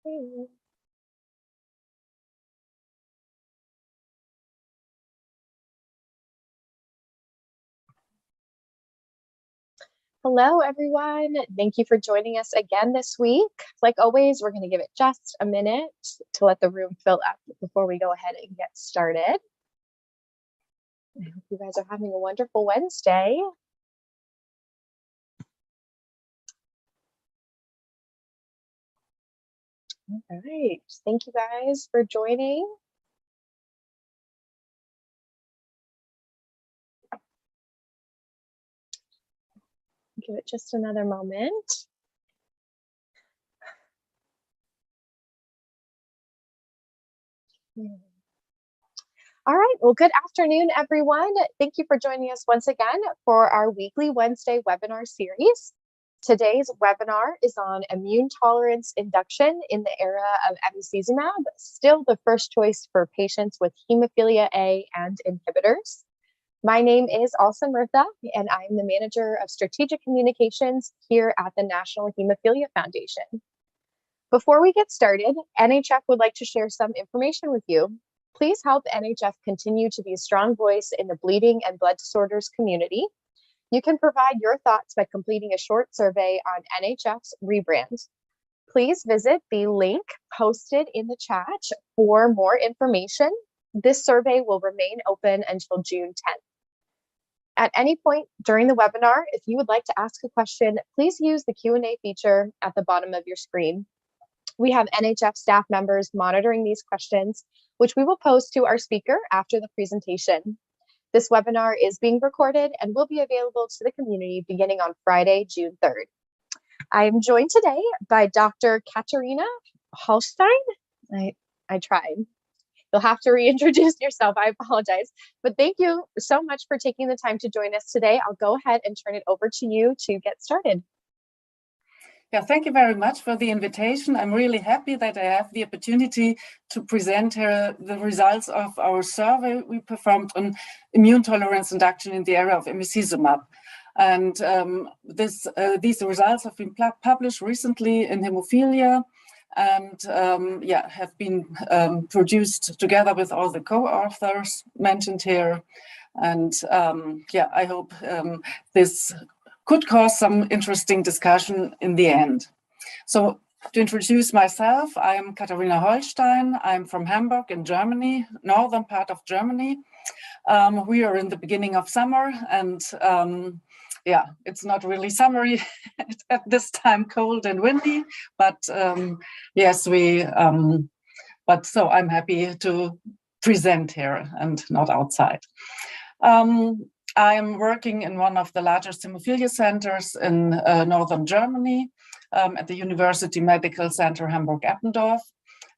Hey. Hello, everyone. Thank you for joining us again this week. Like always, we're going to give it just a minute to let the room fill up before we go ahead and get started. I hope you guys are having a wonderful Wednesday. All right. Thank you guys for joining. Give it just another moment. All right, well, good afternoon, everyone. Thank you for joining us once again for our weekly Wednesday webinar series. Today's webinar is on immune tolerance induction in the era of emicizumab, still the first choice for patients with hemophilia A and inhibitors. My name is also Mirtha, and I'm the Manager of Strategic Communications here at the National Hemophilia Foundation. Before we get started, NHF would like to share some information with you. Please help NHF continue to be a strong voice in the bleeding and blood disorders community. You can provide your thoughts by completing a short survey on NHF's rebrand. Please visit the link posted in the chat for more information. This survey will remain open until June 10th. At any point during the webinar, if you would like to ask a question, please use the Q&A feature at the bottom of your screen. We have NHF staff members monitoring these questions, which we will pose to our speaker after the presentation. This webinar is being recorded and will be available to the community beginning on Friday, June 3rd. I am joined today by Dr. Katharina Holstein. I tried. You'll have to reintroduce yourself. I apologize. But thank you so much for taking the time to join us today. I'll go ahead and turn it over to you to get started. Yeah, thank you very much for the invitation. I'm really happy that I have the opportunity to present here the results of our survey we performed on immune tolerance induction in the era of emicizumab. And these results have been published recently in Hemophilia and have been produced together with all the co-authors mentioned here. And I hope this could cause some interesting discussion in the end. So to introduce myself, I am Katharina Holstein. I'm from Hamburg in Germany, northern part of Germany. We are in the beginning of summer and it's not really summery at this time, cold and windy, but so I'm happy to present here and not outside. I am working in one of the largest hemophilia centers in northern Germany at the University Medical Center Hamburg-Eppendorf.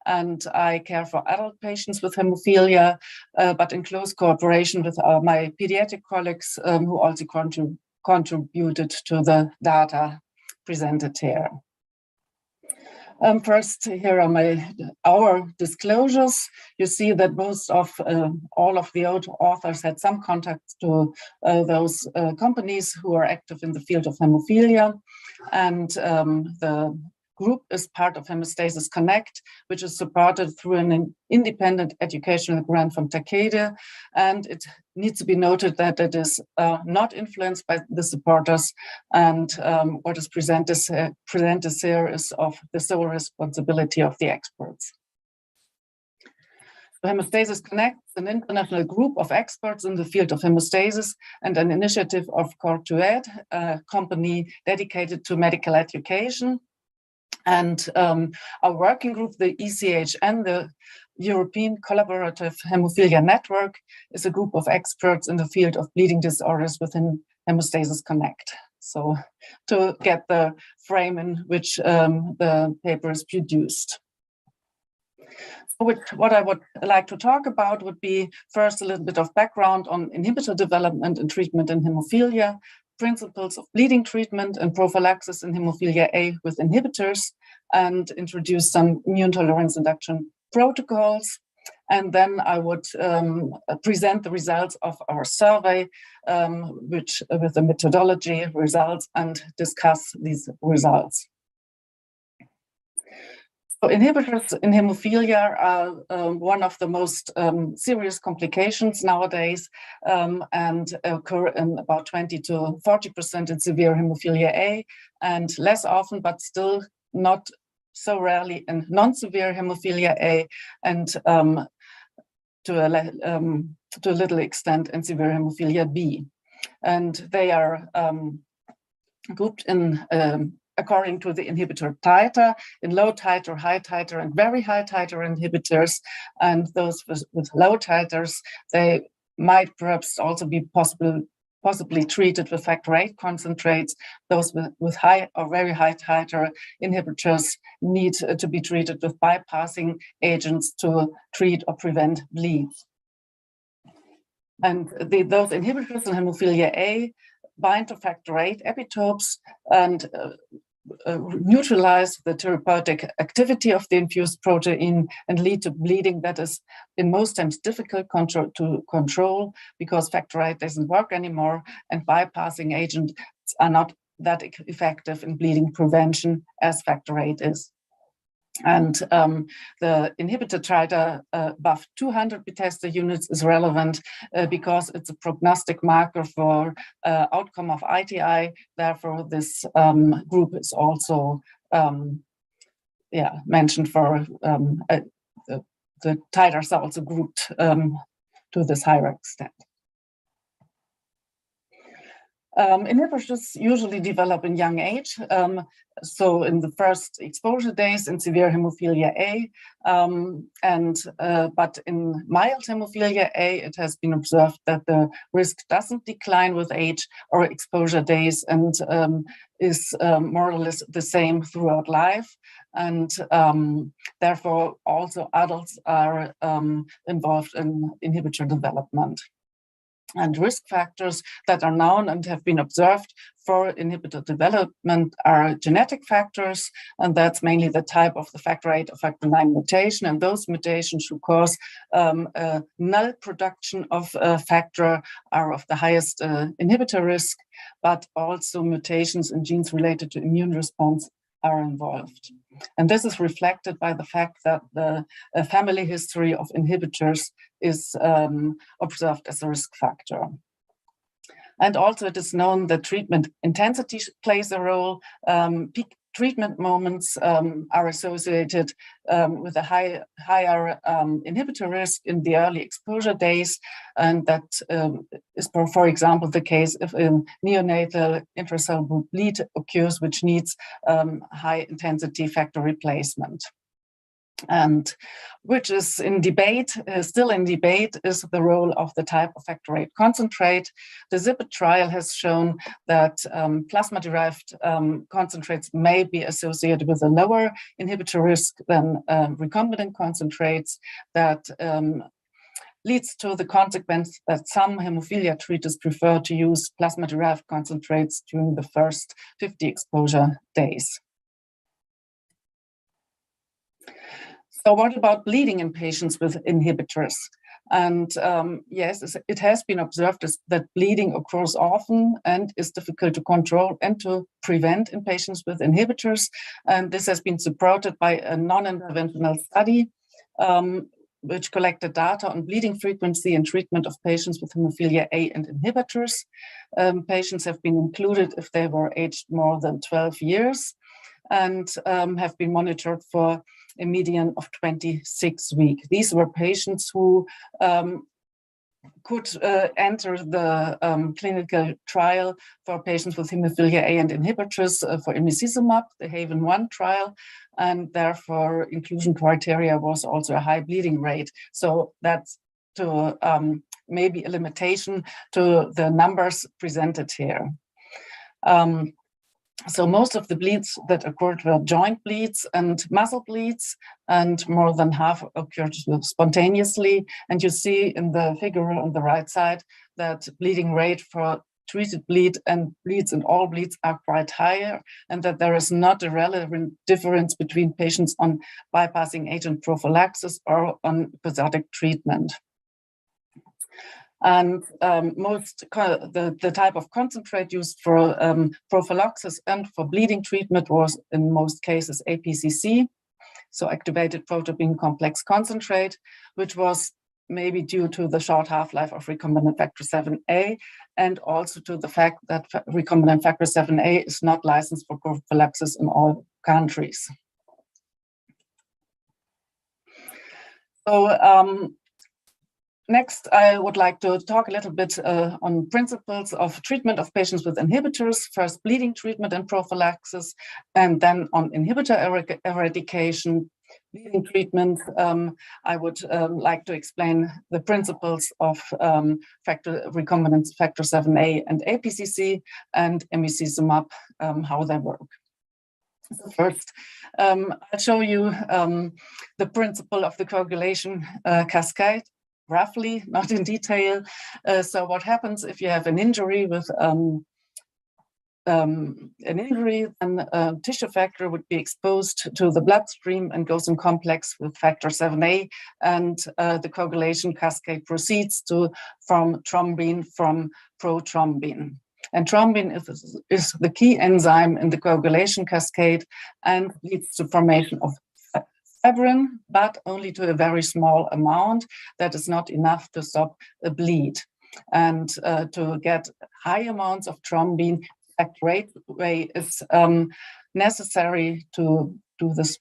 And I care for adult patients with hemophilia, but in close cooperation with my pediatric colleagues who also contributed to the data presented here. First, here are our disclosures. You see that most of all of the authors had some contacts to those companies who are active in the field of hemophilia. And the group is part of Hemostasis Connect, which is supported through an independent educational grant from Cascade. And it needs to be noted that it is not influenced by the supporters, and what is presented here is of the sole responsibility of the experts. The Hemostasis Connect is an international group of experts in the field of hemostasis and an initiative of Coagulation, a company dedicated to medical education. And our working group, the ECHN, the European Collaborative Hemophilia Network, is a group of experts in the field of bleeding disorders within Hemostasis Connect. So to get the frame in which the paper is produced. What I would like to talk about would be first a little bit of background on inhibitor development and treatment in hemophilia, principles of bleeding treatment and prophylaxis in hemophilia A with inhibitors, and introduce some immune tolerance induction protocols. And then I would present the results of our survey, with the methodology results, and discuss these results. So inhibitors in hemophilia are one of the most serious complications nowadays, and occur in about 20 to 40% in severe hemophilia A, and less often, but still not so rarely in non-severe hemophilia A, and to a little extent in severe hemophilia B. And they are grouped in according to the inhibitor titer, in low titer, high titer, and very high titer inhibitors. And those with low titers, they might perhaps also be possibly treated with factor VIII concentrates. Those with high or very high titer inhibitors need to be treated with bypassing agents to treat or prevent bleeds. And those inhibitors in hemophilia A bind to factor VIII epitopes and neutralize the therapeutic activity of the infused protein and lead to bleeding that is in most times difficult to control because factor VIII doesn't work anymore, and bypassing agents are not that effective in bleeding prevention as factor VIII is. And the inhibitor titer above 200 Bethesda units is relevant because it's a prognostic marker for outcome of ITI. Therefore, this group is also mentioned for the titers are also grouped to this higher extent. Inhibitors usually develop in young age, so in the first exposure days in severe hemophilia A, but in mild hemophilia A, it has been observed that the risk doesn't decline with age or exposure days and is more or less the same throughout life. And therefore, also adults are involved in inhibitor development. And risk factors that are known and have been observed for inhibitor development are genetic factors, and that's mainly the type of the factor VIII or factor IX mutation, and those mutations who cause null production of factor are of the highest inhibitor risk, but also mutations in genes related to immune response are involved. And this is reflected by the fact that the family history of inhibitors is observed as a risk factor. And also it is known that treatment intensity plays a role. Peak treatment moments are associated with a higher inhibitor risk in the early exposure days. And that is, for example, the case if a neonatal intracellular bleed occurs, which needs high intensity factor replacement. And which is in debate, still in debate, is the role of the type of factor VIII concentrate. The VIII trial has shown that plasma-derived concentrates may be associated with a lower inhibitor risk than recombinant concentrates. That leads to the consequence that some hemophilia treaters prefer to use plasma-derived concentrates during the first 50 exposure days. So what about bleeding in patients with inhibitors? And yes, it has been observed that bleeding occurs often and is difficult to control and to prevent in patients with inhibitors. And this has been supported by a non-interventional study which collected data on bleeding frequency and treatment of patients with hemophilia A and inhibitors. Patients have been included if they were aged more than 12 years and have been monitored for a median of 26 weeks. These were patients who could enter the clinical trial for patients with hemophilia A and inhibitors for emicizumab, the VIII trial, and therefore inclusion criteria was also a high bleeding rate. So that's to maybe a limitation to the numbers presented here. So most of the bleeds that occurred were joint bleeds and muscle bleeds, and more than half occurred spontaneously. And you see in the figure on the right side that bleeding rate for treated bleed and bleeds in all bleeds are quite higher, and that there is not a relevant difference between patients on bypassing agent prophylaxis or on episodic treatment. And the type of concentrate used for prophylaxis and for bleeding treatment was in most cases APCC. so activated protein complex concentrate, which was maybe due to the short half-life of recombinant factor 7A, and also to the fact that recombinant factor 7A is not licensed for prophylaxis in all countries. So next, I would like to talk a little bit on principles of treatment of patients with inhibitors, first bleeding treatment and prophylaxis, and then on inhibitor eradication. Bleeding treatment, I would like to explain the principles of recombinant factor 7A and APCC, and emicizumab, how they work. So first, I'll show you the principle of the coagulation cascade, roughly, not in detail. So what happens if you have an injury with then tissue factor would be exposed to the bloodstream and goes in complex with factor 7A, and the coagulation cascade proceeds from thrombin from prothrombin. And thrombin is the key enzyme in the coagulation cascade and leads to formation of fibrin, but only to a very small amount that is not enough to stop a bleed. And to get high amounts of thrombin, factor VIII is necessary to do this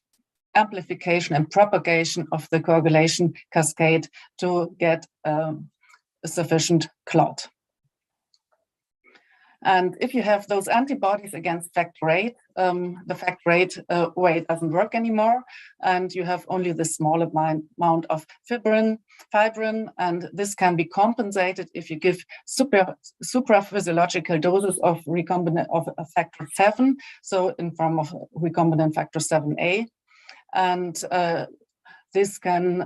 amplification and propagation of the coagulation cascade to get a sufficient clot. And if you have those antibodies against factor VIII, the factor VIII doesn't work anymore, and you have only the small amount of fibrin, and this can be compensated if you give supraphysiological doses of recombinant of factor 7, so in form of recombinant factor 7A, and this can,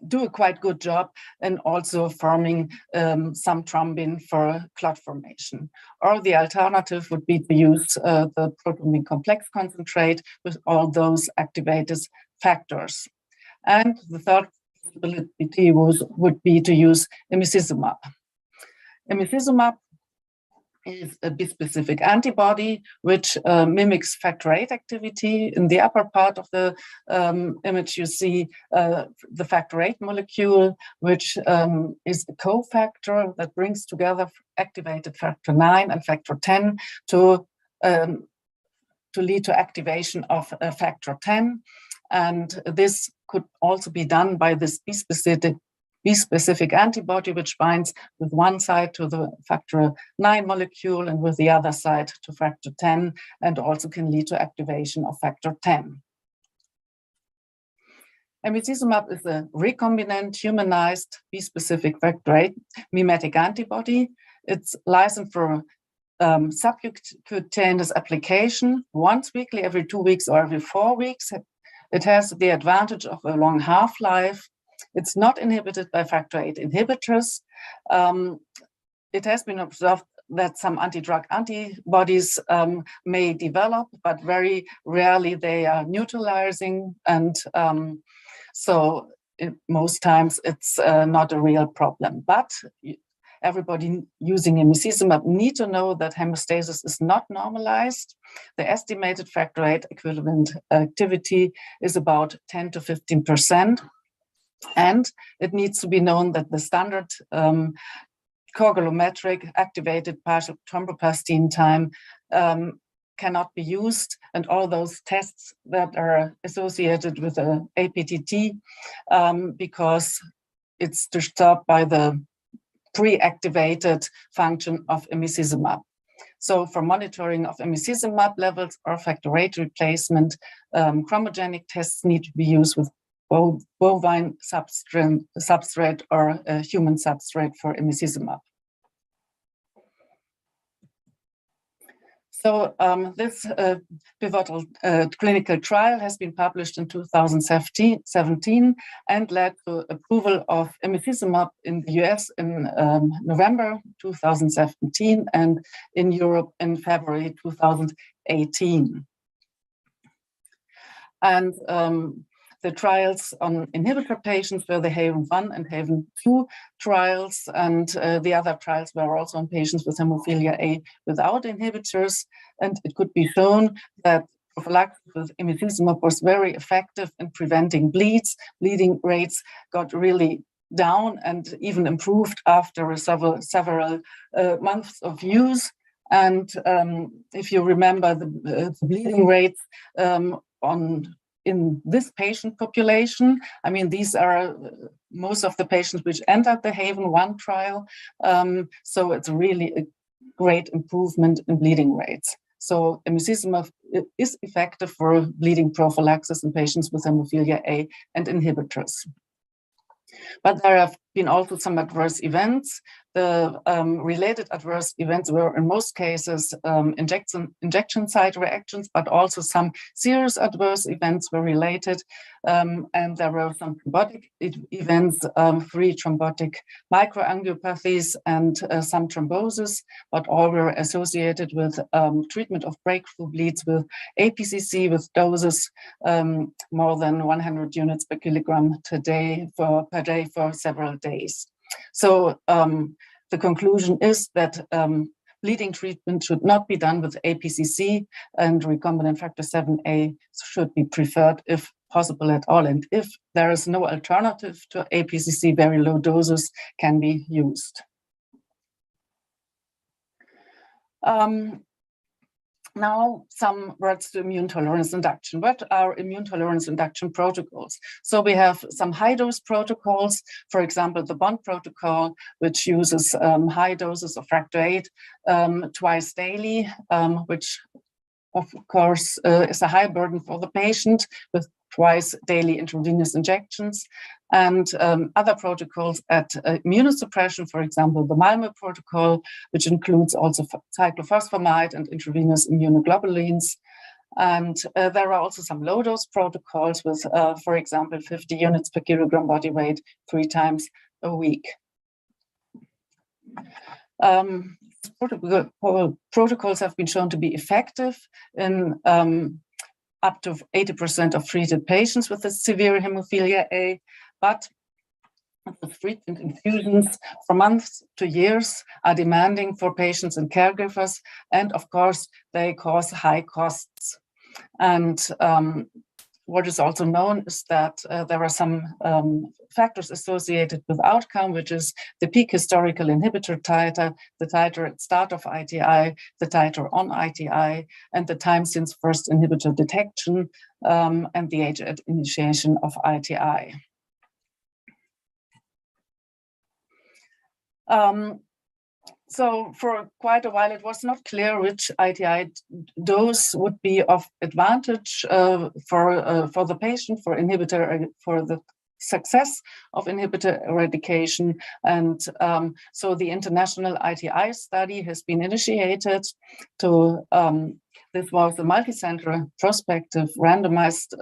do a quite good job in also forming some thrombin for clot formation. Or the alternative would be to use the protein complex concentrate with all those activated factors. And the third possibility would be to use emicizumab. Emicizumab is a bispecific antibody which mimics factor VIII activity. In the upper part of the image, you see the factor VIII molecule, which is a cofactor that brings together activated factor 9 and factor 10 to lead to activation of factor 10. And this could also be done by this bispecific antibody, which binds with one side to the factor 9 molecule and with the other side to factor 10, and also can lead to activation of factor 10. Emicizumab is a recombinant, humanized, bispecific factor VIII mimetic antibody. It's licensed for subcutaneous application once weekly, every 2 weeks, or every 4 weeks. It has the advantage of a long half-life. It's not inhibited by factor VIII inhibitors. It has been observed that some anti-drug antibodies may develop, but very rarely they are neutralizing. And most times it's not a real problem. But everybody using emicizumab need to know that hemostasis is not normalized. The estimated factor VIII equivalent activity is about 10 to 15%. And it needs to be known that the standard coagulometric activated partial thromboplastin time cannot be used, and all those tests that are associated with the APTT because it's disturbed by the pre-activated function of emicizumab. So for monitoring of emicizumab levels or factor VIII replacement, chromogenic tests need to be used with bovine substrate or a human substrate for emicizumab. So this pivotal clinical trial has been published in 2017 and led to approval of emicizumab in the US in November 2017 and in Europe in February 2018. And the trials on inhibitor patients were the VIII and VIII trials, and the other trials were also on patients with hemophilia A without inhibitors. And it could be shown that prophylaxis with emicizumab was very effective in preventing bleeds. Bleeding rates got really down and even improved after several months of use. And if you remember the bleeding rates in this patient population, I mean, these are most of the patients which entered the Haven-1 trial. So it's really a great improvement in bleeding rates. So emicizumab is effective for bleeding prophylaxis in patients with hemophilia A and inhibitors. But there have been also some adverse events. The related adverse events were in most cases injection site reactions, but also some serious adverse events were related. And there were some thrombotic events, 3 thrombotic microangiopathies and some thrombosis, but all were associated with treatment of breakthrough bleeds with APCC with doses more than 100 units per kilogram per day for several days. So the conclusion is that bleeding treatment should not be done with APCC, and recombinant factor 7A should be preferred if possible at all. And if there is no alternative to APCC, very low doses can be used. Now, some words to immune tolerance induction. What are immune tolerance induction protocols? So we have some high-dose protocols, for example, the BOND protocol, which uses high doses of factor VIII twice daily, which of course is a high burden for the patient with twice daily intravenous injections. And other protocols at immunosuppression, for example, the Malmö protocol, which includes also cyclophosphamide and intravenous immunoglobulins. And there are also some low-dose protocols with, for example, 50 units per kilogram body weight 3 times a week. Protocols have been shown to be effective in up to 80% of treated patients with severe hemophilia A, but the frequent infusions for months to years are demanding for patients and caregivers, and of course, they cause high costs. And what is also known is that there are some factors associated with outcome, which is the peak historical inhibitor titer, the titer at start of ITI, the titer on ITI, and the time since first inhibitor detection, and the age at initiation of ITI. So for quite a while, it was not clear which ITI dose would be of advantage for the patient, for inhibitor, for the success of inhibitor eradication. And so the international ITI study has been initiated to this was a multi-center prospective randomized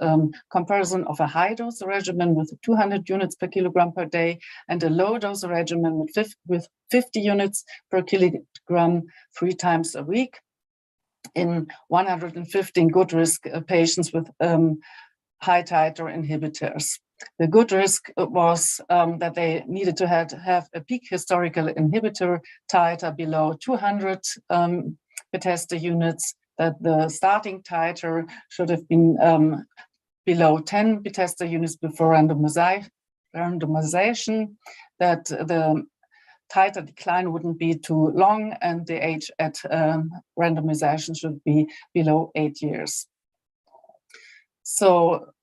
comparison of a high-dose regimen with 200 units per kilogram per day and a low-dose regimen with 50 units per kilogram 3 times a week in 115 good risk patients with high titer inhibitors. The good risk was that they needed to have a peak historical inhibitor titer below 200 Bethesda units, that the starting titer should have been below 10 Bethesda units before randomization, that the titer decline wouldn't be too long, and the age at randomization should be below 8 years. So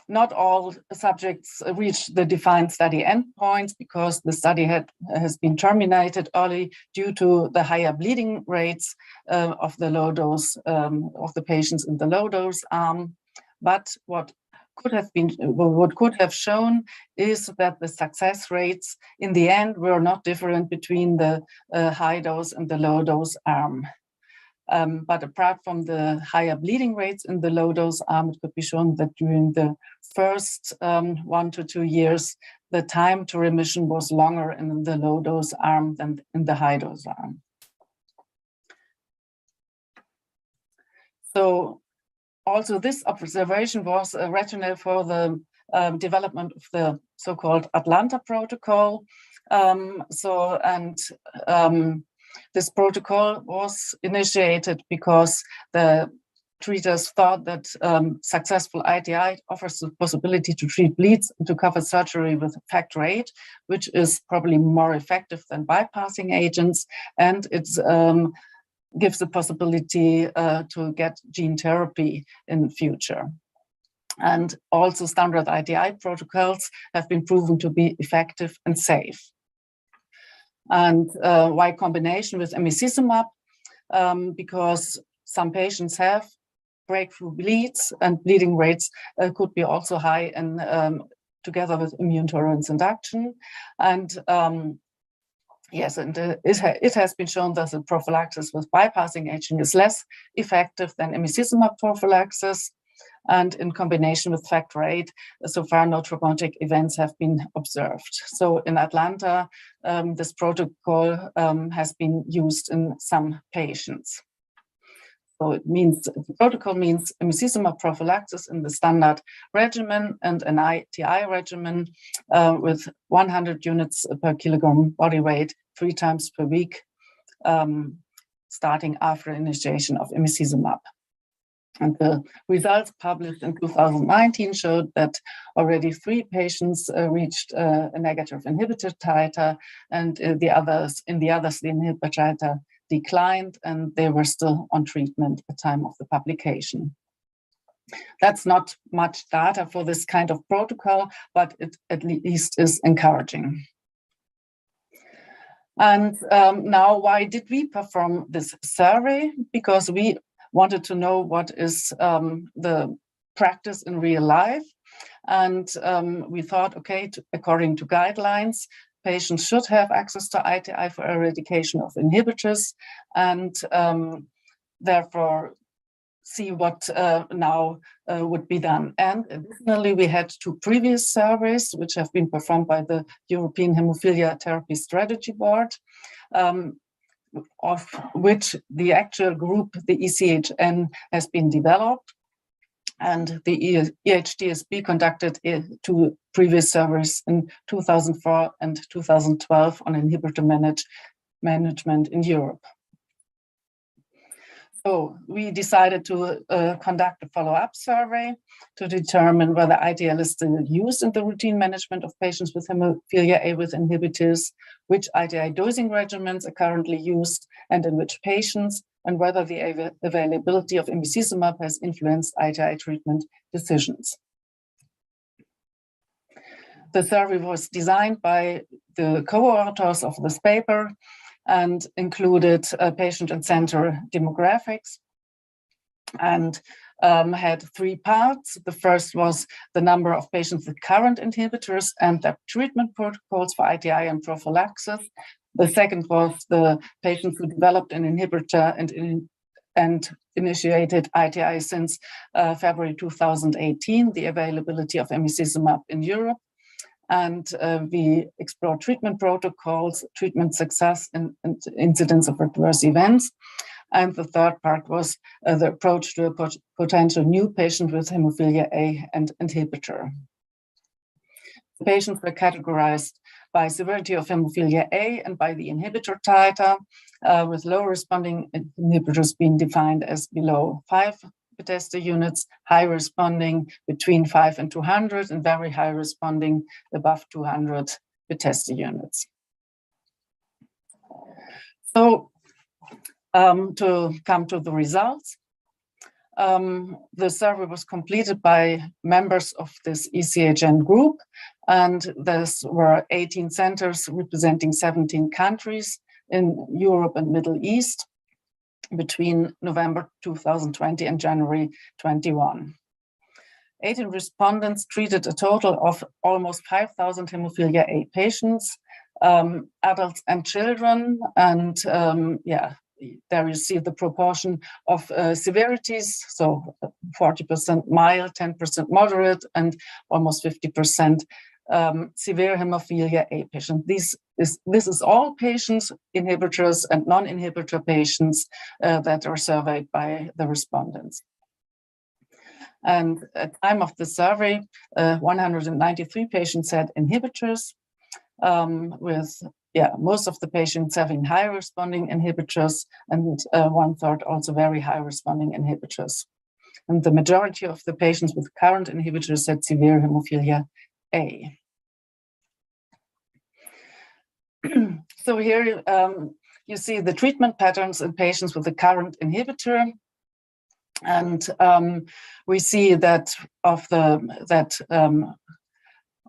not all subjects reached the defined study endpoints because the study has been terminated early due to the higher bleeding rates of the low dose of the patients in the low dose arm. But what could have shown is that the success rates in the end were not different between the high dose and the low dose arm. But apart from the higher bleeding rates in the low dose arm, it could be shown that during the first 1 to 2 years, the time to remission was longer in the low dose arm than in the high dose arm. So also this observation was a rationale for the development of the so-called Atlanta protocol. This protocol was initiated because the treaters thought that successful ITI offers the possibility to treat bleeds and to cover surgery with factor VIII, which is probably more effective than bypassing agents, and it gives the possibility to get gene therapy in the future. And also standard ITI protocols have been proven to be effective and safe. And why combination with emicizumab? Because some patients have breakthrough bleeds, and bleeding rates could be also high in, together with immune tolerance induction. And yes, and it has been shown that the prophylaxis with bypassing agent is less effective than emicizumab prophylaxis. And in combination with factor VIII, so far no thrombotic events have been observed. So in Atlanta, this protocol has been used in some patients. So it means, the protocol means emicizumab prophylaxis in the standard regimen and an ITI regimen with 100 units per kilogram body weight 3 times per week, starting after initiation of emicizumab. And the results published in 2019 showed that already 3 patients reached a negative inhibitor titer, and the others, the inhibitor titer declined, and they were still on treatment at the time of the publication. That's not much data for this kind of protocol, but it at least is encouraging. And now, why did we perform this survey? Because we wanted to know what is the practice in real life. And we thought, okay, according to guidelines, patients should have access to ITI for eradication of inhibitors, and therefore see what now would be done. And additionally, we had 2 previous surveys, which have been performed by the European Hemophilia Therapy Strategy Board, of which the actual group, the ECHN, has been developed. And the EHDSB conducted 2 previous surveys in 2004 and 2012 on inhibitor management in Europe. So we decided to conduct a follow-up survey to determine whether ITL is still used in the routine management of patients with hemophilia A with inhibitors, which ITI dosing regimens are currently used, and in which patients, and whether the availability of emicizumab has influenced ITI treatment decisions. The survey was designed by the co-authors of this paper and included patient and center demographics, and had 3 parts. The first was the number of patients with current inhibitors and their treatment protocols for ITI and prophylaxis. The second was the patients who developed an inhibitor and initiated ITI since February 2018, the availability of emicizumab in Europe. And we explored treatment protocols, treatment success, and incidence of adverse events. And the third part was the approach to a potential new patient with hemophilia A and inhibitor. The patients were categorized by severity of hemophilia A and by the inhibitor titer, with low responding inhibitors being defined as below 5 Bethesda units, high responding between 5 and 200, and very high responding above 200 Bethesda units. So to come to the results, the survey was completed by members of this ECHN group, and there were 18 centers representing 17 countries in Europe and Middle East between November 2020 and January 21. 18 respondents treated a total of almost 5,000 hemophilia A patients, adults and children, and there you see the proportion of severities, so 40% mild, 10% moderate, and almost 50% severe hemophilia A patients. This is all patients, inhibitors and non-inhibitor patients that are surveyed by the respondents. And at the time of the survey, 193 patients had inhibitors, with most of the patients having high responding inhibitors, and 1/3 also very high responding inhibitors. And the majority of the patients with current inhibitors had severe hemophilia A. So here you see the treatment patterns in patients with the current inhibitor. And we see that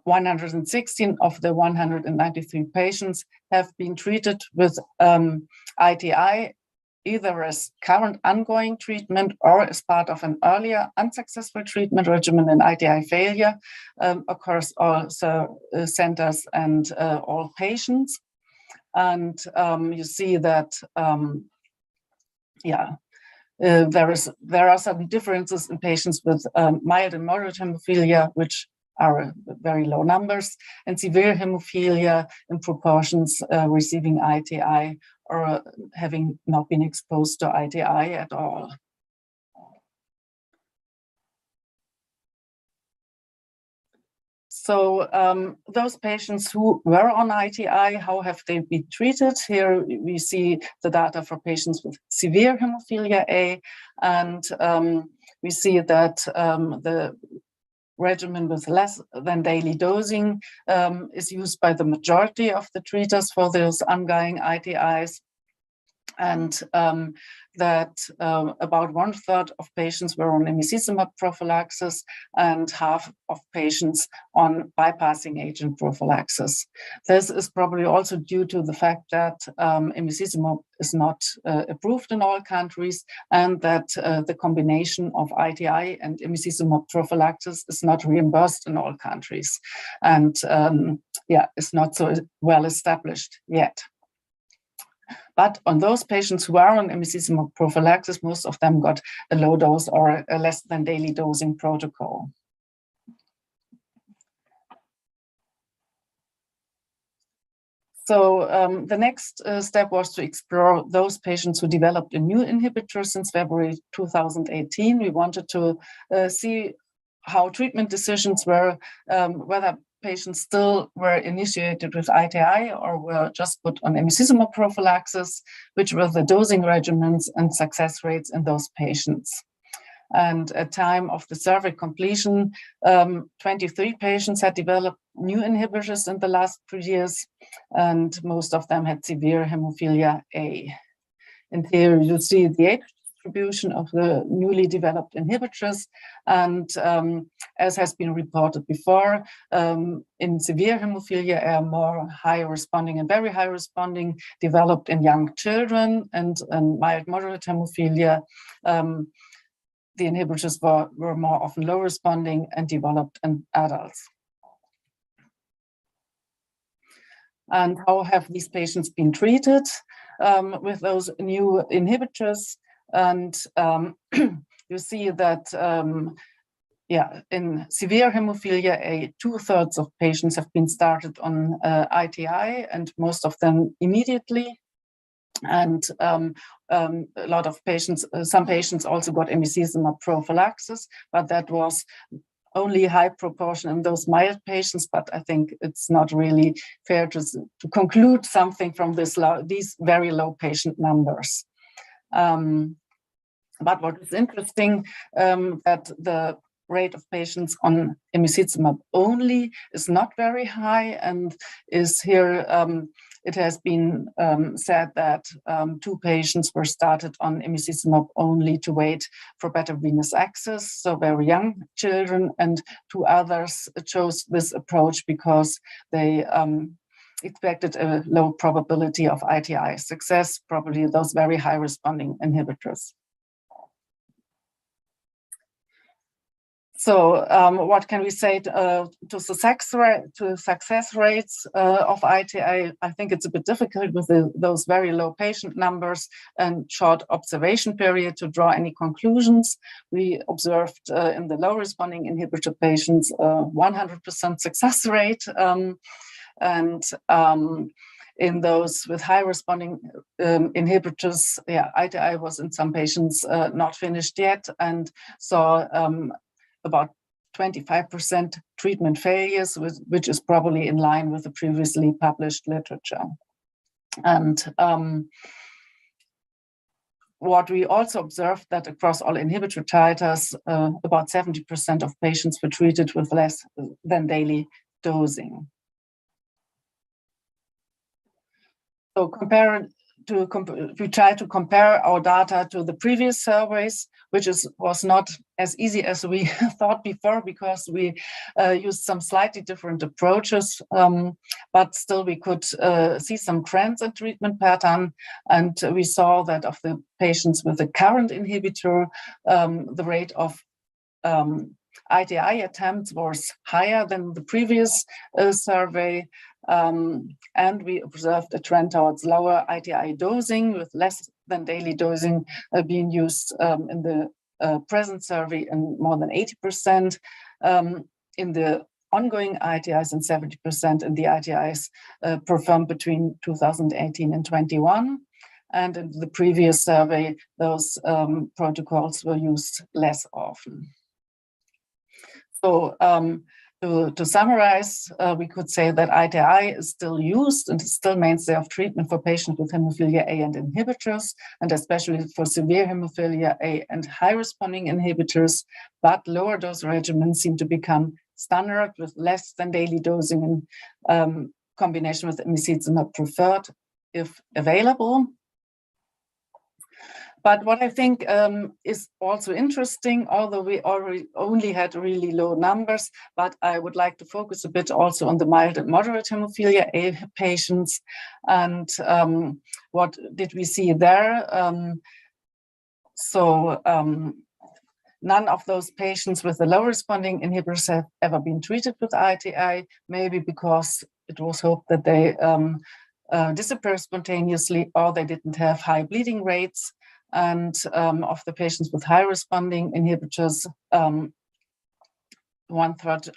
116 of the 193 patients have been treated with ITI, either as current ongoing treatment or as part of an earlier unsuccessful treatment regimen. And ITI failure occurs also centers and all patients. And you see that, there are some differences in patients with mild and moderate hemophilia, which are very low numbers, and severe hemophilia in proportions receiving ITI or having not been exposed to ITI at all. So those patients who were on ITI, how have they been treated? Here we see the data for patients with severe hemophilia A, and we see that the regimen with less than daily dosing is used by the majority of the treaters for those ongoing ITIs, and that about 1/3 of patients were on emicizumab prophylaxis and half of patients on bypassing agent prophylaxis. This is probably also due to the fact that emicizumab is not approved in all countries, and that the combination of ITI and emicizumab prophylaxis is not reimbursed in all countries, and is not so well established yet. But on those patients who are on emicizumab prophylaxis, most of them got a low dose or a less than daily dosing protocol. So the next step was to explore those patients who developed a new inhibitor since February 2018. We wanted to see how treatment decisions were, whether patients still were initiated with ITI or were just put on emicizumab prophylaxis, which were the dosing regimens and success rates in those patients. And at time of the survey completion, 23 patients had developed new inhibitors in the last 3 years, and most of them had severe hemophilia A. And here you see the age distribution of the newly developed inhibitors. And as has been reported before, in severe hemophilia A, more high responding and very high responding developed in young children, and mild moderate hemophilia, the inhibitors were more often low responding and developed in adults. And how have these patients been treated with those new inhibitors? And you see that, in severe hemophilia A, 2/3 of patients have been started on ITI, and most of them immediately. And a lot of patients, some patients also got emicizumab prophylaxis, but that was only a high proportion in those mild patients. But I think it's not really fair to conclude something from these very low patient numbers. But what is interesting, that the rate of patients on emicizumab only is not very high, and is here, it has been said that 2 patients were started on emicizumab only to wait for better venous access, so very young children, and 2 others chose this approach because they expected a low probability of ITI success, probably those very high responding inhibitors. So what can we say to success rates of ITI? I think it's a bit difficult with those very low patient numbers and short observation period to draw any conclusions. We observed in the low responding inhibitor patients 100% success rate, and in those with high responding inhibitors, ITI was in some patients not finished yet, and saw about 25% treatment failures, which is probably in line with the previously published literature. And what we also observed that across all inhibitor titers, about 70% of patients were treated with less than daily dosing. So we try to compare our data to the previous surveys, which was not as easy as we thought before, because we used some slightly different approaches, but still we could see some trends in treatment pattern. And we saw that of the patients with the current inhibitor, the rate of ITI attempts was higher than the previous survey. And we observed a trend towards lower ITI dosing, with less than daily dosing being used in the present survey in more than 80%, in the ongoing ITIs, and 70% in the ITIs performed between 2018 and 21. And in the previous survey, those protocols were used less often. So to summarize, we could say that ITI is still used and is still mainstay of treatment for patients with hemophilia A and inhibitors, and especially for severe hemophilia A and high-responding inhibitors, but lower dose regimens seem to become standard, with less than daily dosing in combination with emicizumab preferred if available. But what I think is also interesting, although we already only had really low numbers, but I would like to focus a bit also on the mild and moderate hemophilia A patients. And what did we see there? None of those patients with the low responding inhibitors have ever been treated with ITI, maybe because it was hoped that they disappear spontaneously, or they didn't have high bleeding rates. And of the patients with high responding inhibitors, 1/3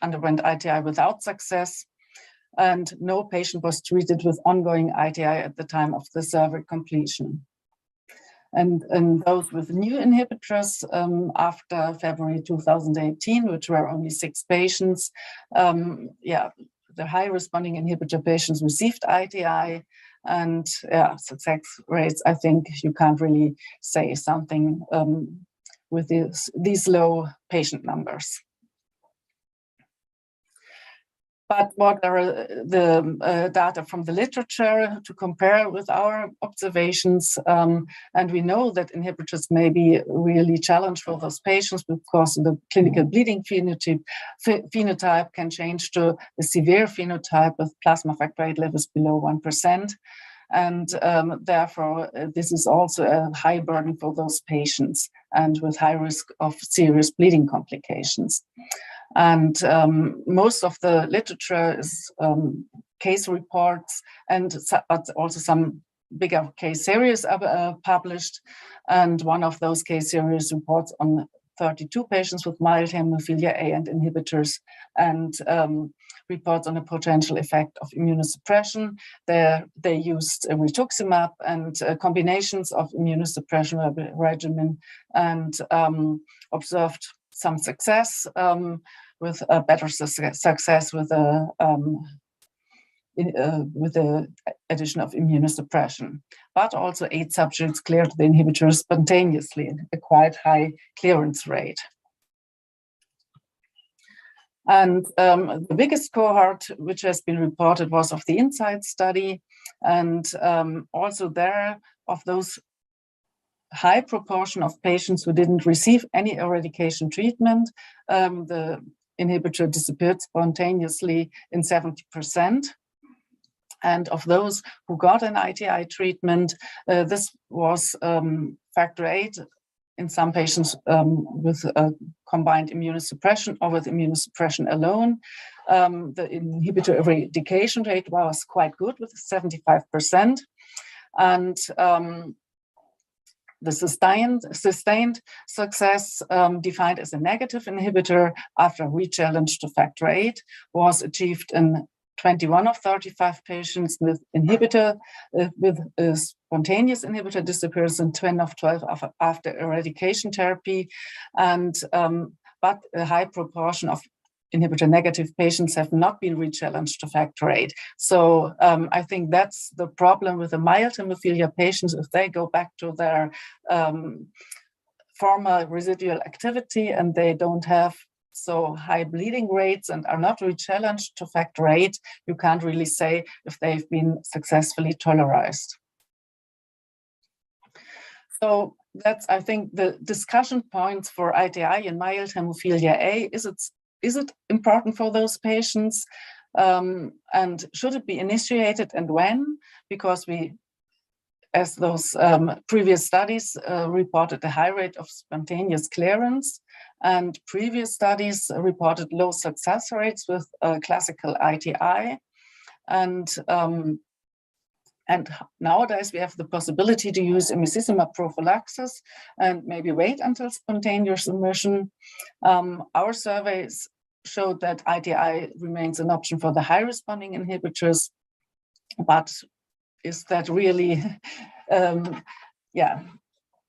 underwent ITI without success, and no patient was treated with ongoing ITI at the time of the survey completion. And those with new inhibitors after February 2018, which were only 6 patients, the high responding inhibitor patients received ITI. And success rates, I think you can't really say something with these low patient numbers. But what are the data from the literature to compare with our observations? And we know that inhibitors may be really challenged for those patients, because the clinical bleeding phenotype can change to a severe phenotype with plasma factor VIII levels below 1%. And therefore, this is also a high burden for those patients, and with high risk of serious bleeding complications. And most of the literature is case reports, and also some bigger case series are published. And one of those case series reports on 32 patients with mild hemophilia A and inhibitors, and reports on a potential effect of immunosuppression. They used rituximab and combinations of immunosuppression regimen, and observed some success, with a better success with the addition of immunosuppression. But also 8 subjects cleared the inhibitors spontaneously, a quite high clearance rate. And the biggest cohort which has been reported was of the INSIGHT study. And also there, of those high proportion of patients who didn't receive any eradication treatment, the inhibitor disappeared spontaneously in 70%. And of those who got an ITI treatment, this was factor VIII in some patients with combined immunosuppression or with immunosuppression alone. The inhibitor eradication rate was quite good, with 75%. And the sustained success, defined as a negative inhibitor after re-challenge to factor VIII, was achieved in 21 of 35 patients with inhibitor, with a spontaneous inhibitor disappearance, and 10 of 12 after eradication therapy. And but a high proportion of inhibitor negative patients have not been rechallenged to factor VIII. So I think that's the problem with the mild hemophilia patients. If they go back to their former residual activity and they don't have so high bleeding rates and are not rechallenged to factor VIII, you can't really say if they've been successfully tolerized. So that's, I think, the discussion points for ITI in mild hemophilia A. Is it important for those patients? And should it be initiated and when? Because as those previous studies reported a high rate of spontaneous clearance, and previous studies reported low success rates with classical ITI. And nowadays we have the possibility to use emicizumab prophylaxis and maybe wait until spontaneous remission. Our surveys showed that ITI remains an option for the high responding inhibitors, but is that really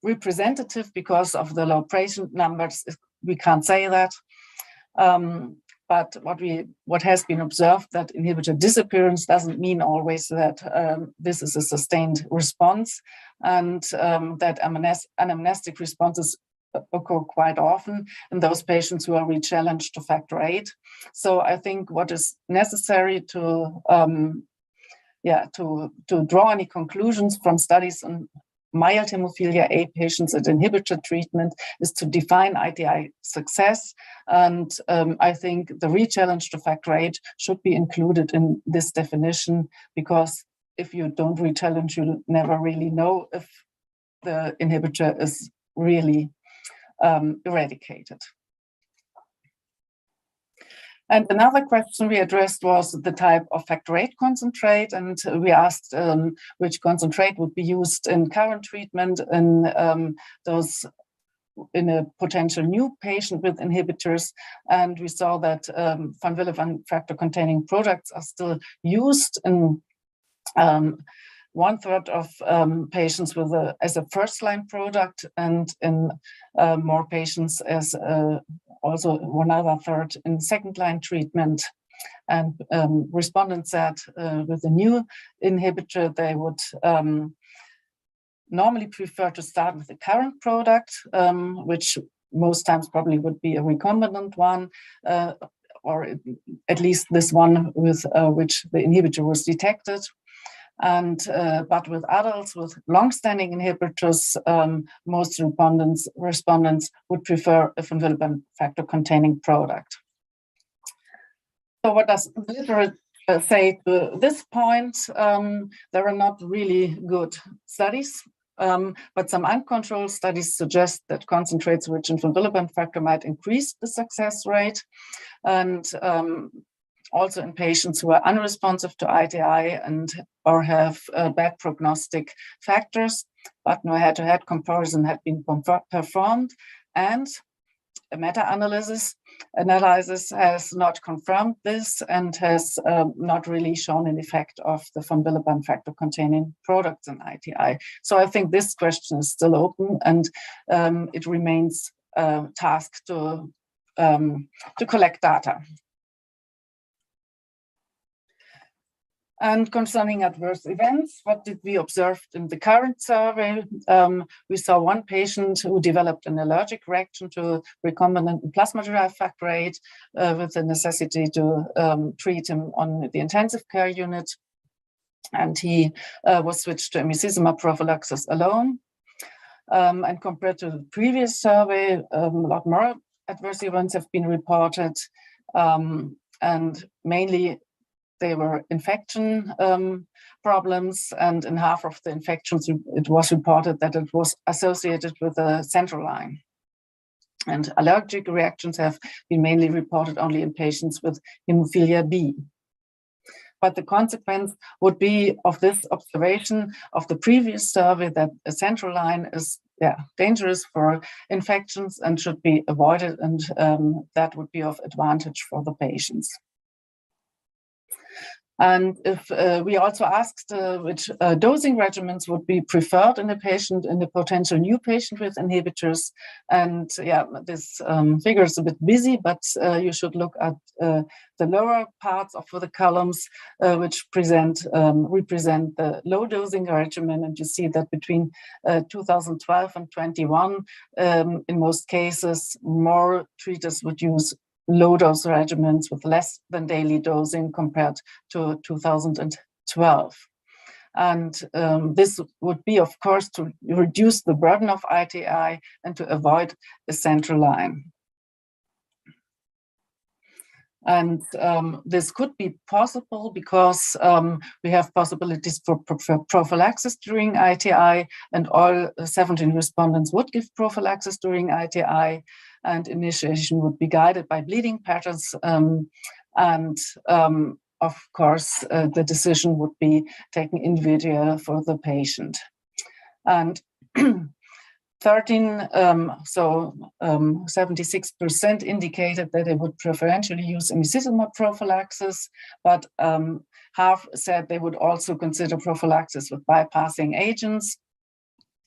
representative because of the low patient numbers? We can't say that. But what has been observed, that inhibitor disappearance doesn't mean always that this is a sustained response, and that anamnestic responses occur quite often in those patients who are rechallenged to factor VIII. So I think what is necessary to draw any conclusions from studies on mild hemophilia A patients at inhibitor treatment is to define ITI success. And I think the rechallenge to factor VIII should be included in this definition, because if you don't rechallenge, you'll never really know if the inhibitor is really eradicated. And another question we addressed was the type of factor VIII concentrate, and we asked which concentrate would be used in current treatment in a potential new patient with inhibitors. And we saw that von Willebrand factor containing products are still used in 1/3 of patients as a first-line product, and in more patients as also 1/3 in second-line treatment. And respondents said with a new inhibitor, they would normally prefer to start with the current product, which most times probably would be a recombinant one, or at least this one with which the inhibitor was detected. And but with adults with long-standing inhibitors, most respondents would prefer a von Willebrand factor containing product. So what does the literature say to this point? There are not really good studies, but some uncontrolled studies suggest that concentrates rich in von Willebrand factor might increase the success rate, and also in patients who are unresponsive to ITI and or have bad prognostic factors, but no head-to-head comparison had been performed, and a meta-analysis has not confirmed this and has not really shown an effect of the von Willebrand factor containing products in ITI. So I think this question is still open, and it remains a task to collect data. And concerning adverse events, what did we observe in the current survey? We saw one patient who developed an allergic reaction to recombinant and plasma-derived factor VIII with the necessity to treat him on the intensive care unit. And he was switched to emicizumab prophylaxis alone. And compared to the previous survey, a lot more adverse events have been reported. And mainly they were infection problems, and in half of the infections, it was reported that it was associated with a central line. And allergic reactions have been mainly reported only in patients with hemophilia B. But the consequence would be of this observation of the previous survey that a central line is dangerous for infections and should be avoided, and that would be of advantage for the patients. And if we also asked which dosing regimens would be preferred in a patient, in a potential new patient with inhibitors. And yeah, this figure is a bit busy, but you should look at the lower parts of the columns, which represent the low dosing regimen. And you see that between 2012 and 21, in most cases, more treaters would use low dose regimens with less than daily dosing compared to 2012. And this would be, of course, to reduce the burden of ITI and to avoid a central line. And this could be possible because we have possibilities for prophylaxis during ITI, and all 17 respondents would give prophylaxis during ITI, and initiation would be guided by bleeding patterns. Of course, the decision would be taken individually for the patient. And 76% indicated that they would preferentially use emicizumab prophylaxis, but half said they would also consider prophylaxis with bypassing agents.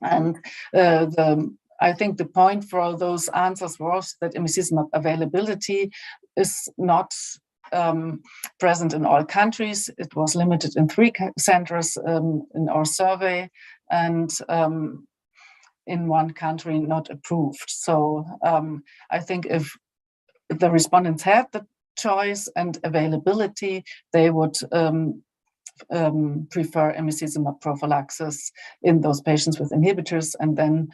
And I think the point for those answers was that emicizumab availability is not present in all countries. It was limited in 3 centers in our survey, and in 1 country not approved. So I think if the respondents had the choice and availability, they would prefer emicizumab prophylaxis in those patients with inhibitors, and then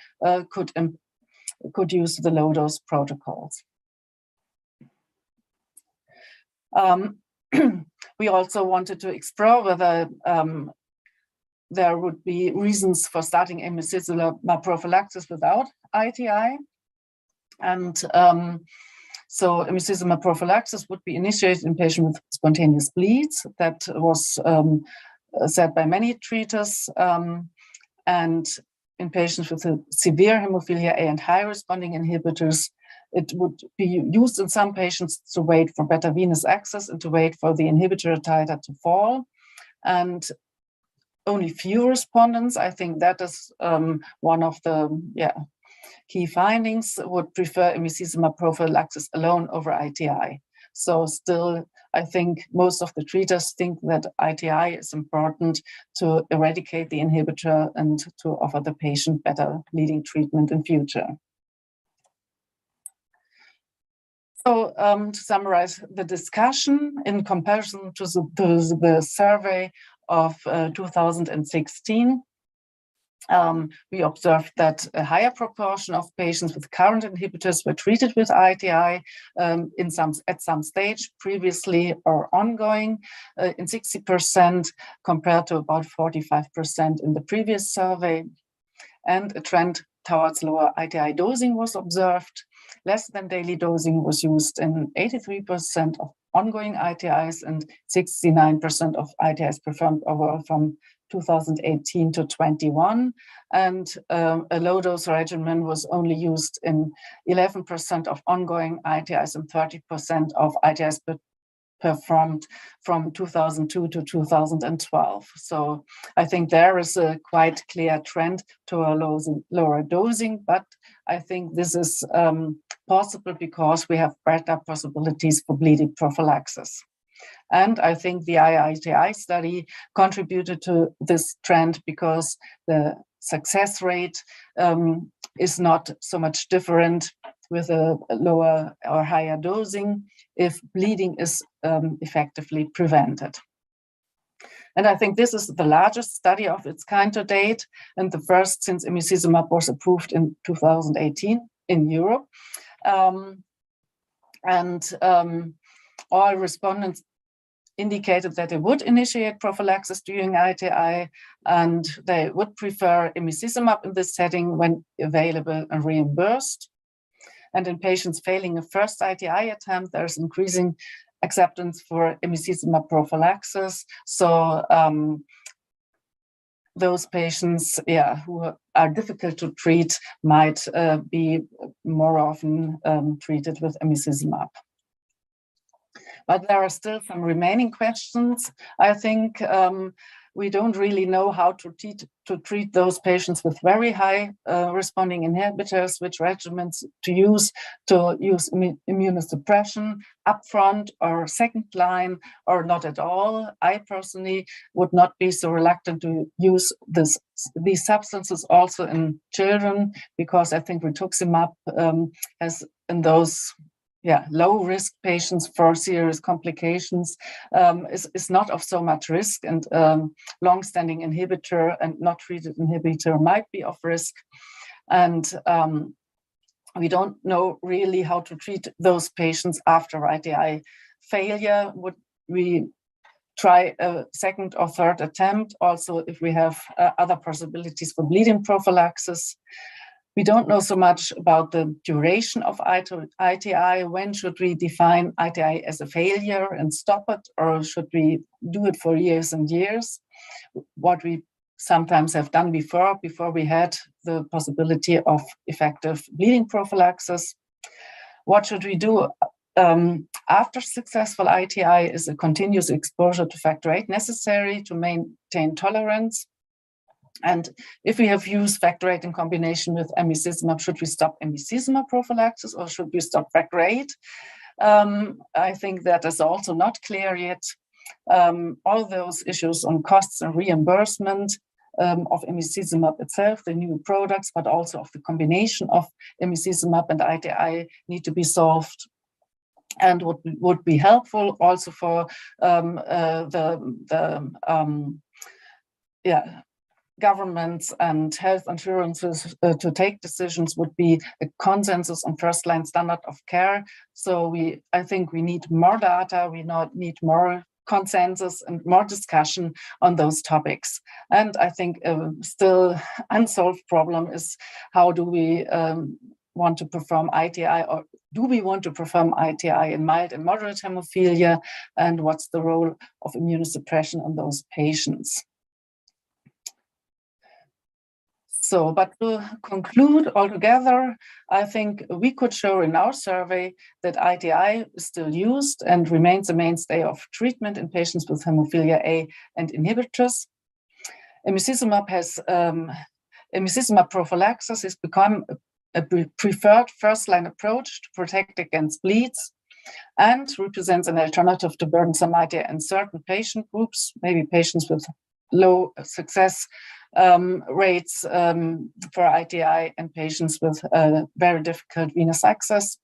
could use the low dose protocols. We also wanted to explore whether there would be reasons for starting emicizumab prophylaxis without ITI. And so emicizumab prophylaxis would be initiated in patients with spontaneous bleeds. That was said by many treaters. And in patients with a severe hemophilia A and high responding inhibitors, it would be used in some patients to wait for better venous access and to wait for the inhibitor titer to fall. And only few respondents, I think that is one of the key findings, would prefer emicizumab prophylaxis alone over ITI. So still, I think most of the treaters think that ITI is important to eradicate the inhibitor and to offer the patient better bleeding treatment in future. So to summarize the discussion, in comparison to the survey of 2016, we observed that a higher proportion of patients with current inhibitors were treated with ITI at some stage, previously or ongoing, in 60% compared to about 45% in the previous survey. And a trend towards lower ITI dosing was observed. Less than daily dosing was used in 83% of ongoing ITIs and 69% of ITIs performed overall from 2018 to 21. And a low dose regimen was only used in 11% of ongoing ITIs and 30% of ITIs performed from 2002 to 2012. So I think there is a quite clear trend to a lower dosing, but I think this is possible because we have better possibilities for bleeding prophylaxis. And I think the IITI study contributed to this trend because the success rate is not so much different with a lower or higher dosing if bleeding is effectively prevented. And I think this is the largest study of its kind to date, and the first since emicizumab was approved in 2018 in Europe. All respondents indicated that they would initiate prophylaxis during ITI, and they would prefer emicizumab in this setting when available and reimbursed. And in patients failing a first ITI attempt, there's increasing acceptance for emicizumab prophylaxis. So those patients who are difficult to treat might be more often treated with emicizumab. But there are still some remaining questions. I think we don't really know how to treat those patients with very high responding inhibitors, which regimens to use immunosuppression upfront or second line or not at all. I personally would not be so reluctant to use these substances also in children, because I think rituximab has in those low-risk patients for serious complications is not of so much risk, and long-standing inhibitor and not treated inhibitor might be of risk. And we don't know really how to treat those patients after ITI failure. Would we try a second or third attempt? Also, if we have other possibilities for bleeding prophylaxis. We don't know so much about the duration of ITI. When should we define ITI as a failure and stop it, or should we do it for years and years? What we sometimes have done before we had the possibility of effective bleeding prophylaxis. What should we do after successful ITI? Is a continuous exposure to factor VIII necessary to maintain tolerance? And if we have used factor VIII in combination with emicizumab, should we stop emicizumab prophylaxis or should we stop factor VIII? I think that is also not clear yet. All those issues on costs and reimbursement of emicizumab itself, the new products, but also of the combination of emicizumab and ITI need to be solved. And what would be helpful also for governments and health insurances to take decisions would be a consensus on first-line standard of care. So I think we need more data, we need more consensus and more discussion on those topics. And I think still unsolved problem is how do we want to perform ITI, or do we want to perform ITI in mild and moderate hemophilia, and what's the role of immunosuppression in those patients? So, but to conclude altogether, I think we could show in our survey that ITI is still used and remains a mainstay of treatment in patients with hemophilia A and inhibitors. Emicizumab prophylaxis has become a preferred first-line approach to protect against bleeds and represents an alternative to burdensome ITI in certain patient groups, maybe patients with low success rates for ITI and patients with very difficult venous access.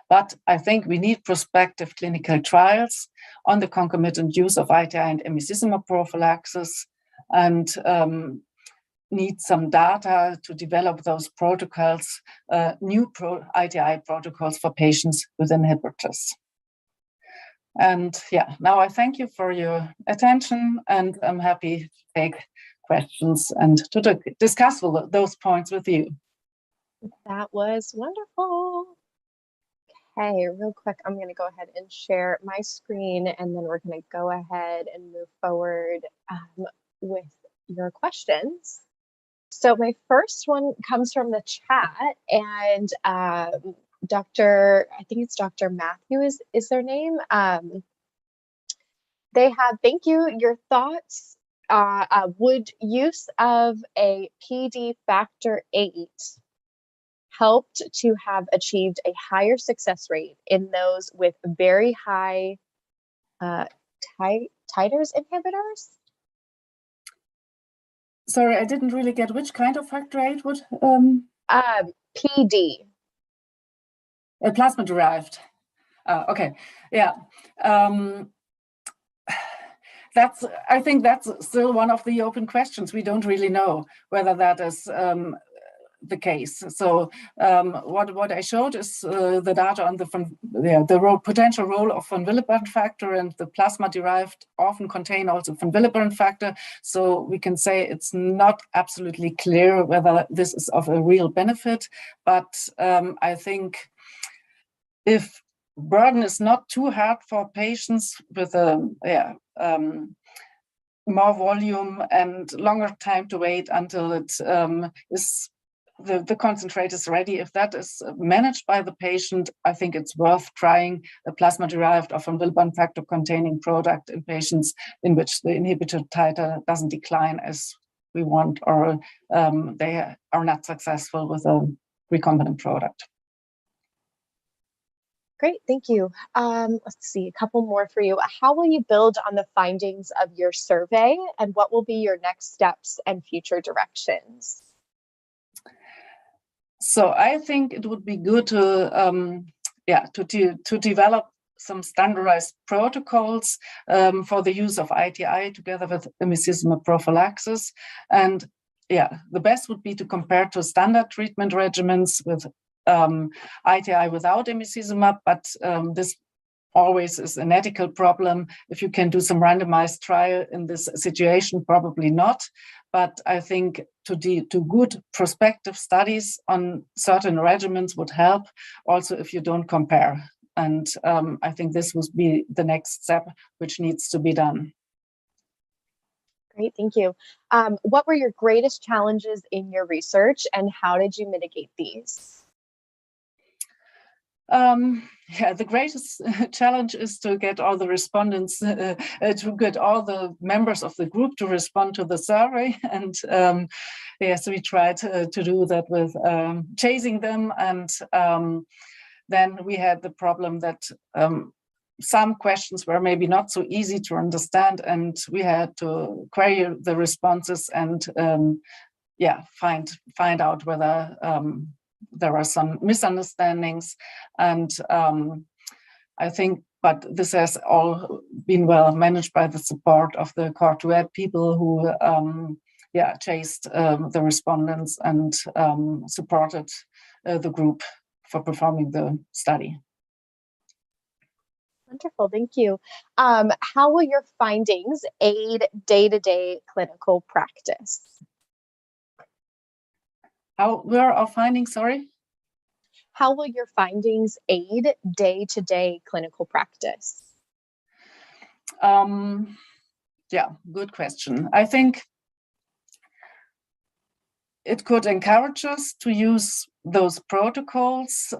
But I think we need prospective clinical trials on the concomitant use of ITI and emicizumab prophylaxis, and need some data to develop those protocols, new ITI protocols for patients with inhibitors. And now I thank you for your attention, and I'm happy to take questions and to discuss those points with you. That was wonderful. Okay, real quick, I'm going to go ahead and share my screen, and then we're going to go ahead and move forward with your questions. So my first one comes from the chat, and I think it's Dr. Matthew is their name. They have, thank you, your thoughts. Would use of a PD factor VIII helped to have achieved a higher success rate in those with very high titers inhibitors? Sorry, I didn't really get which kind of factor VIII would? PD. Plasma derived. Okay, yeah. I think that's still one of the open questions. We don't really know whether that is the case. So what I showed is the data on the potential role of von Willebrand factor, and the plasma derived often contain also von Willebrand factor. So we can say it's not absolutely clear whether this is of a real benefit, but I think if burden is not too hard for patients with more volume and longer time to wait until it is the concentrate is ready. If that is managed by the patient, I think it's worth trying a plasma-derived or von Willebrand factor containing product in patients in which the inhibitor titer doesn't decline as we want, or they are not successful with a recombinant product. Great, thank you. Let's see, a couple more for you. How will you build on the findings of your survey, and what will be your next steps and future directions? So I think it would be good to develop some standardized protocols for the use of ITI together with emicizumab prophylaxis. And the best would be to compare to standard treatment regimens with ITI without emicizumab, but this always is an ethical problem. If you can do some randomized trial in this situation, probably not. But I think to do good prospective studies on certain regimens would help, also if you don't compare. And I think this would be the next step which needs to be done. Great, thank you. What were your greatest challenges in your research, and how did you mitigate these? The greatest challenge is to get all the respondents, to get all the members of the group to respond to the survey. And so we tried to do that with chasing them. And then we had the problem that some questions were maybe not so easy to understand, and we had to query the responses and find out whether there are some misunderstandings. And I think, but this has all been well managed by the support of the Core2Ed people who chased the respondents and supported the group for performing the study. Wonderful, thank you. How will your findings aid day-to-day clinical practice? How were our findings, sorry? How will your findings aid day-to-day clinical practice? Good question. I think it could encourage us to use those protocols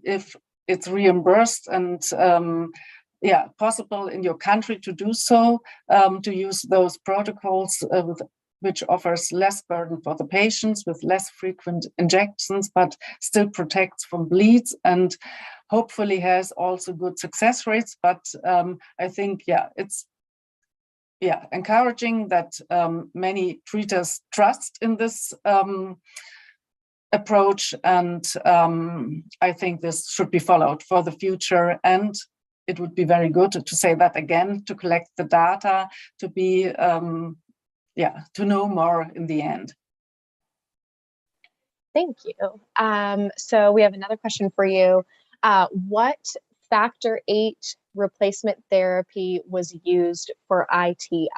if it's reimbursed and possible in your country to do so, to use those protocols which offers less burden for the patients with less frequent injections, but still protects from bleeds and hopefully has also good success rates. But I think, it's encouraging that many treaters trust in this approach, and I think this should be followed for the future. And it would be very good to say that again, to collect the data, to be to know more in the end. Thank you. So we have another question for you. What factor VIII replacement therapy was used for ITI?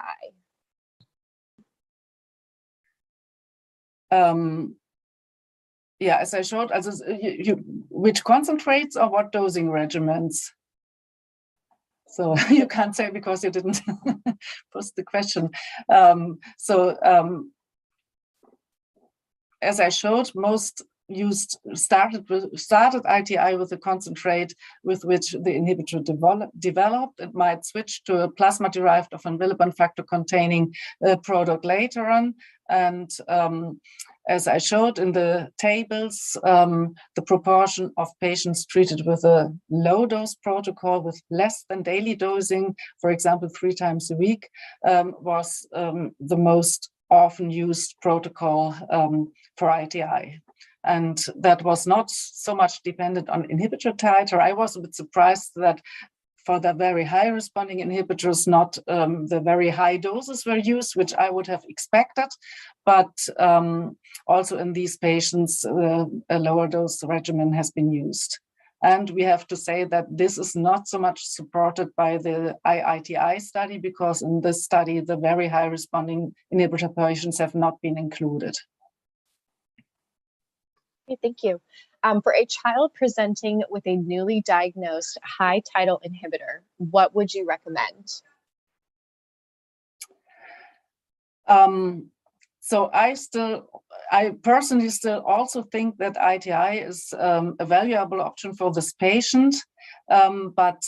As I showed, which concentrates or what dosing regimens? So you can't say because you didn't post the question. As I showed, most started ITI with a concentrate with which the inhibitor developed. It might switch to a plasma-derived or von Willebrand factor containing product later on. And as I showed in the tables, the proportion of patients treated with a low-dose protocol with less than daily dosing, for example, 3 times a week, was the most often used protocol for ITI. And that was not so much dependent on inhibitor titer. I was a bit surprised that for the very high responding inhibitors, not the very high doses were used, which I would have expected. But also in these patients, a lower dose regimen has been used. And we have to say that this is not so much supported by the IITI study, because in this study, the very high responding inhibitor patients have not been included. Okay, thank you. For a child presenting with a newly diagnosed high tidal inhibitor, what would you recommend? So I personally still also think that ITI is a valuable option for this patient, but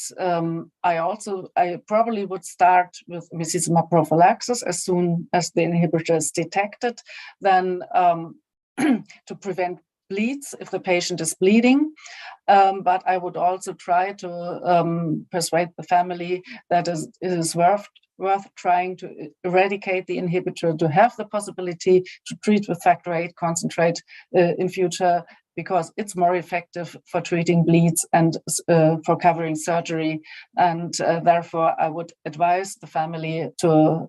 I probably would start with emicizumab prophylaxis as soon as the inhibitor is detected, then to prevent bleeds if the patient is bleeding. But I would also try to persuade the family that it is worth trying to eradicate the inhibitor, to have the possibility to treat with factor VIII concentrate in future, because it's more effective for treating bleeds and for covering surgery. And therefore, I would advise the family to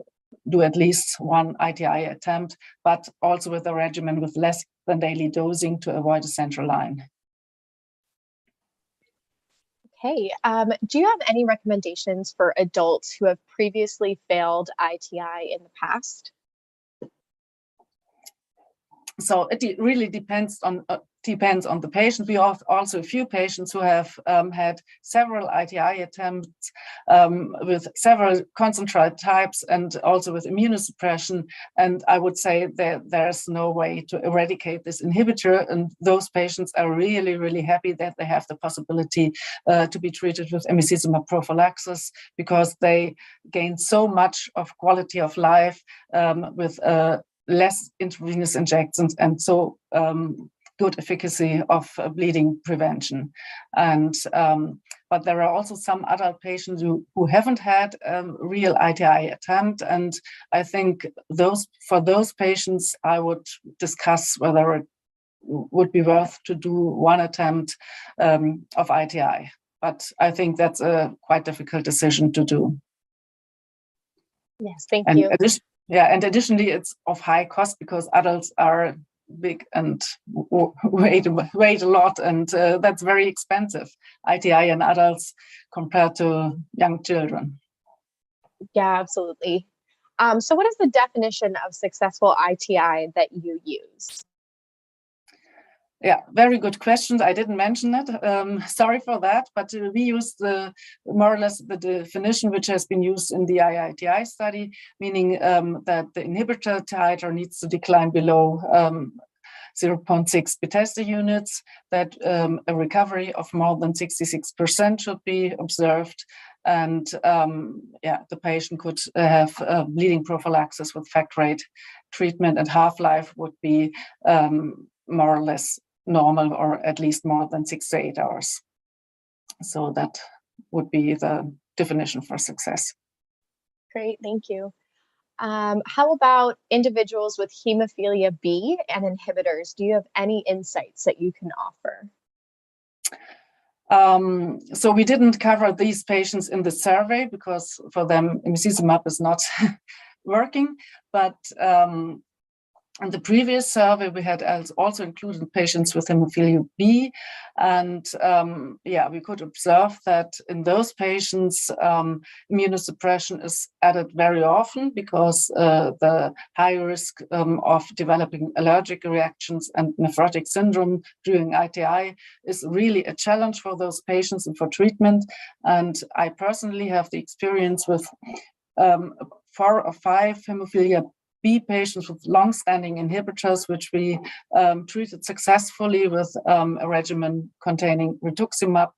do at least one ITI attempt, but also with a regimen with less than daily dosing to avoid a central line. Okay, do you have any recommendations for adults who have previously failed ITI in the past? So it really depends on the patient. We have also a few patients who have had several ITI attempts with several concentrate types and also with immunosuppression. And I would say that there's no way to eradicate this inhibitor. And those patients are really, really happy that they have the possibility to be treated with emicizumab prophylaxis, because they gain so much of quality of life with less intravenous injections and so good efficacy of bleeding prevention. And but there are also some adult patients who haven't had a real ITI attempt, and I think for those patients I would discuss whether it would be worth to do one attempt of ITI. But I think that's a quite difficult decision to do. Yes, thank you. And additionally, it's of high cost because adults are big and weight a lot, and that's very expensive, ITI in adults compared to young children. Yeah, absolutely. So what is the definition of successful ITI that you use? Yeah, very good questions. I didn't mention it. Sorry for that, but we use more or less the definition which has been used in the IITI study, meaning that the inhibitor titer needs to decline below 0.6 Bethesda units, that a recovery of more than 66% should be observed, and the patient could have bleeding prophylaxis with factor VIII treatment, and half-life would be more or less normal, or at least more than 6 to 8 hours. So that would be the definition for success. Great, thank you. How about individuals with hemophilia B and inhibitors? Do you have any insights that you can offer? So we didn't cover these patients in the survey because for them emicizumab is not working, but in the previous survey, we had also included patients with hemophilia B, and we could observe that in those patients, immunosuppression is added very often because the high risk of developing allergic reactions and nephrotic syndrome during ITI is really a challenge for those patients and for treatment. And I personally have the experience with 4 or 5 hemophilia B patients with long-standing inhibitors, which we treated successfully with a regimen containing rituximab,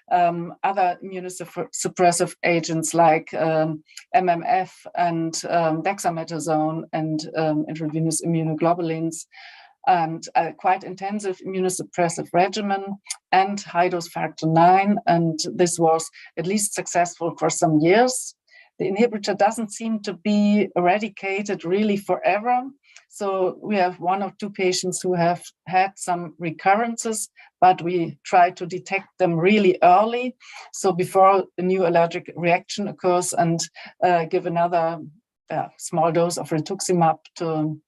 other immunosuppressive agents like MMF and dexamethasone and intravenous immunoglobulins, and a quite intensive immunosuppressive regimen and high-dose factor IX, and this was at least successful for some years. The inhibitor doesn't seem to be eradicated really forever. So we have 1 or 2 patients who have had some recurrences, but we try to detect them really early. So before a new allergic reaction occurs, and give another small dose of rituximab to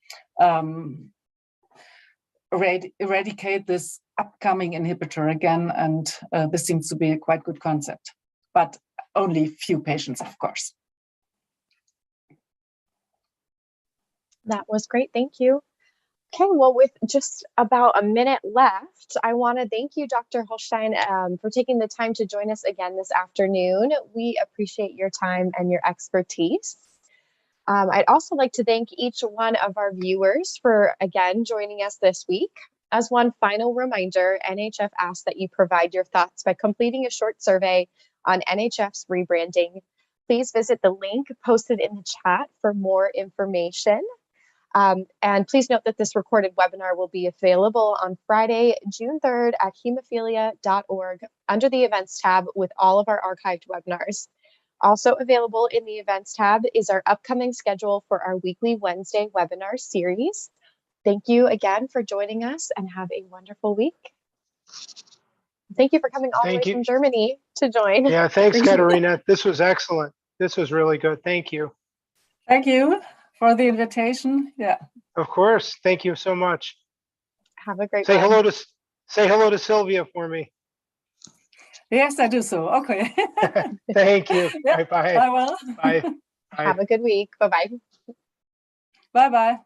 eradicate this upcoming inhibitor again. And this seems to be a quite good concept, but only few patients, of course. That was great, thank you. Okay, well, with just about a minute left, I want to thank you, Dr. Holstein, for taking the time to join us again this afternoon. We appreciate your time and your expertise. I'd also like to thank each one of our viewers for, again, joining us this week. As one final reminder, NHF asks that you provide your thoughts by completing a short survey on NHF's rebranding. Please visit the link posted in the chat for more information. And please note that this recorded webinar will be available on Friday, June 3rd at hemophilia.org under the events tab with all of our archived webinars. Also available in the events tab is our upcoming schedule for our weekly Wednesday webinar series. Thank you again for joining us and have a wonderful week. Thank you for coming all the way from Germany to join. Yeah, thanks, Katharina. This was excellent. This was really good. Thank you. Thank you for the invitation. Yeah. Of course. Thank you so much. Have a great say one. hello to Sylvia for me. Yes, I do so. Okay. Thank you. Yep. Bye-bye. I will. Bye. Bye. Have a good week. Bye-bye. Bye-bye.